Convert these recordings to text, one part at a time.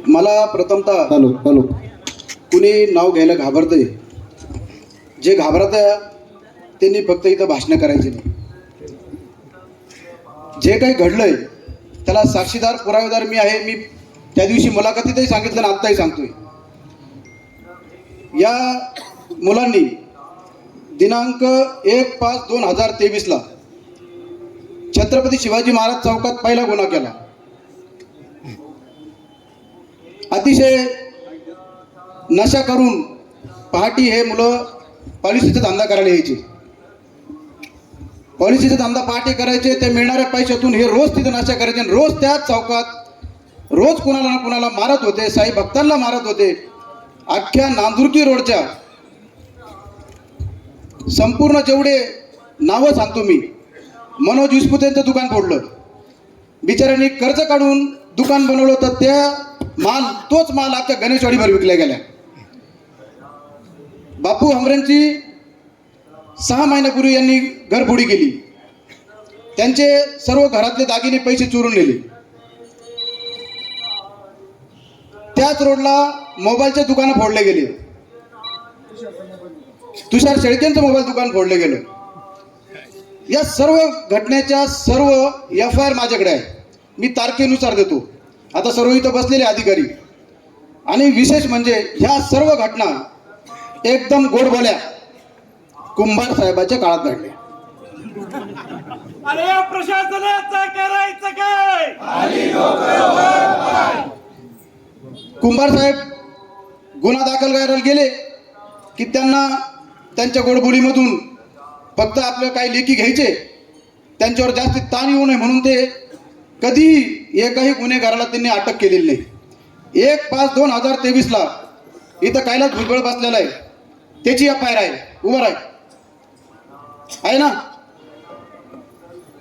मला प्रथमतः hello hello कुणी नाव घ्यायला घाबरतंय, जे घाबरत त्यांनी फक्त इथं भाषण करायचे नाही. जे काही घडलंय त्याला साक्षीदार पुरावेदार मी आहे. मी त्या दिवशी मुलाखतीतही सांगितलं आणि आत्ताही सांगतोय. या मुलांनी दिनांक 1/5/2023 छत्रपती शिवाजी महाराज चौकात पहिला गुन्हा केला. अतिशय नशा करून पहाटी हे मुलं पॉलिसीचा धंदा करायला यायचे. पॉलिसीचा धंदा पहाटे करायचे. ते मिळणाऱ्या पैशातून हे रोज तिथे नशा करायचे आणि रोज त्याच चौकात रोज कुणाला ना कुणाला मारत होते. साई भक्तांना मारत होते. अख्ख्या नांदुर्की रोडच्या संपूर्ण जेवढे नावं सांगतो मी, मनोज विस्पुतेंचं दुकान फोडलं. बिचाऱ्यांनी कर्ज काढून दुकान बनवलं तर त्या तोच माल अख्ख्या गणेशवाडीभर विकल्या गेल्या. बापू हमरेंची 6 महिन्यापूर्वी यांनी घरफोडी केली. त्यांचे सर्व घरातले दागिने पैसे चोरून नेले. त्याच रोडला मोबाईलचे दुकानं फोडले गेले. तुषार शेळकेंचं मोबाईल दुकान फोडले गेलं. या सर्व घटनेच्या सर्व FIR माझ्याकडे आहे. मी तारखेनुसार देतो. आता सर्व इथं बसलेले अधिकारी आणि विशेष म्हणजे ह्या सर्व घटना एकदम गोडबोल्या कुंभार साहेबाच्या काळात घडल्या. अरे प्रशासनाचं करायचं काय? कुंभार साहेब गुन्हा दाखल करायला गेले की त्यांना त्यांच्या गोडबोलीमधून फक्त आपलं काही लेखी घ्यायचे, त्यांच्यावर जास्त ताण येऊ नये म्हणून ते कधीही एकाही गुन्हेगाराला त्यांनी अटक केलेली नाही. 1/5/2023 इथं कैलास भुजबळ बसलेला आहे. त्याची FIR आहे. उभं आहे ना.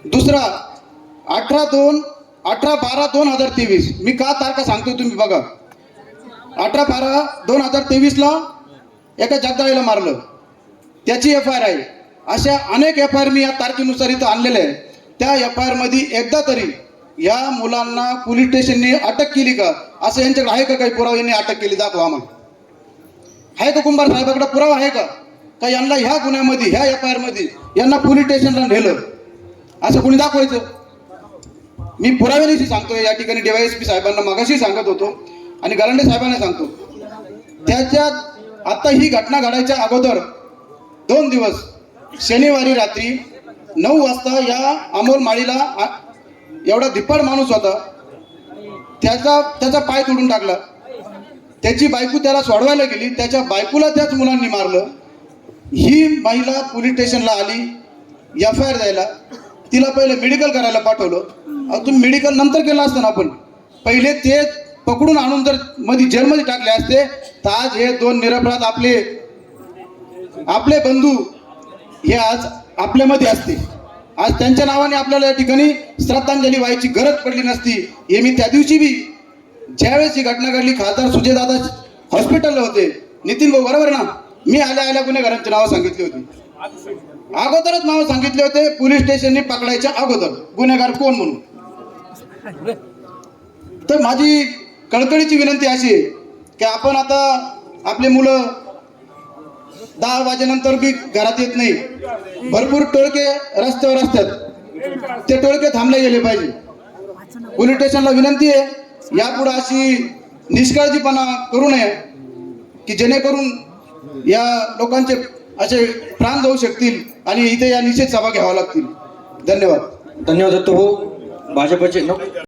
दुसरा 18/12/2023 मी का तारखा सांगतोय तुम्ही बघा. 18/12/2023 एका जगदाळीला मारलं, त्याची FIR आहे. अशा अनेक FIR मी या तारखेनुसार इथं आणलेल्या आहे. त्या FIR मध्ये एकदा तरी या मुलांना पोलीस स्टेशनने अटक केली का असं यांच्याकडे आहे का? काही पुरावा यांनी अटक केली दाखवा आम्हाला. आहे का कुंभार साहेबाकडे पुरावा आहे का यांना ह्या गुन्ह्यामध्ये ह्या FIR मध्ये यांना पोलीस स्टेशनला नेलं असं कोणी दाखवायचं? मी पुराव्यानिशी सांगतोय. या ठिकाणी DYSP साहेबांना मागाशी सांगत होतो आणि गलांडे साहेबांना सांगतो. त्याच्यात आता ही घटना घडायच्या अगोदर 2 दिवस शनिवारी रात्री 9 वाजता या अमोल माळीला एवढा धिप्पाड माणूस होता, त्याचा पाय तोडून टाकला. त्याची बायको त्याला सोडवायला गेली. त्याच्या बायकोला त्याच मुलांनी मारलं. ही महिला पोलीस स्टेशनला आली FIR द्यायला. तिला पहिले मेडिकल करायला पाठवलं. तुम्ही मेडिकल नंतर केलं असतं ना. आपण पहिले ते पकडून आणून जर मध्ये जेलमध्ये टाकले असते तर आज हे 2 निरपराध आपले बंधू हे आज आपल्यामध्ये असते. आज त्यांच्या नावाने आपल्याला या ठिकाणी श्रद्धांजली व्हायची गरज पडली नसती. हे मी त्या दिवशी बी ज्यावेळेस ही घटना घडली खासदार सुजयदादा हॉस्पिटलला होते. नितीन भाऊ बरोबर ना. मी आल्या गुन्हेगारांची नावं सांगितली होती. अगोदरच नावं सांगितले होते पोलीस स्टेशनने पकडायच्या अगोदर गुन्हेगार कोण म्हणून. तर माझी कळकळीची विनंती अशी आहे की आपण आता आपले मुलं 10 वाजेनंतर बी घरात येत नाही. भरपूर टोळके रस्त्यावर असतात. ते टोळके थांबले गेले पाहिजे. पोलीस स्टेशनला विनंती आहे यापुढे अशी निष्काळजीपणा करू नये की जेणेकरून या लोकांचे असे प्राण जाऊ शकतील आणि इथे या निषेध सभा घ्याव्या लागतील. धन्यवाद. धन्यवाद दत्तू भाऊ. भाजपचे